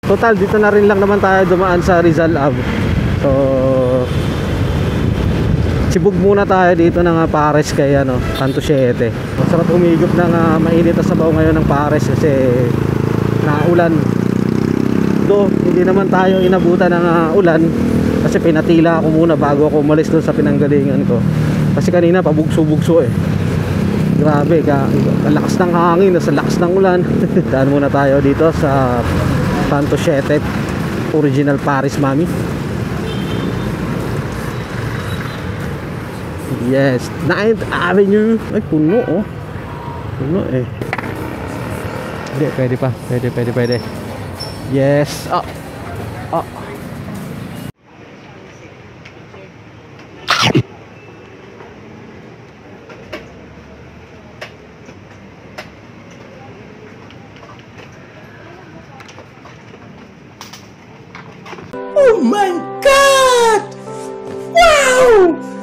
Total, dito na rin lang naman tayo dumaan sa Rizal Ave. So sibog muna tayo dito ng Pares kay Santo Siete. Masarap umigop ng mainit na sabaw ngayon ng Pares kasi naulan. Do, hindi naman tayo inabutan ng ulan kasi pinatila ako muna bago ako umalis doon sa pinanggalingan ko. Kasi kanina pabugso-bugso eh. Grabe, ang lakas ng hangin, sa lakas ng ulan. Daan muna tayo dito sa Santo Siete, original Paris Mami. Yes, 9th Avenue. Ay, puno oh. Puno eh. Hindi, pwede pa. Pwede. Yes. Oh. Oh my God! Wow!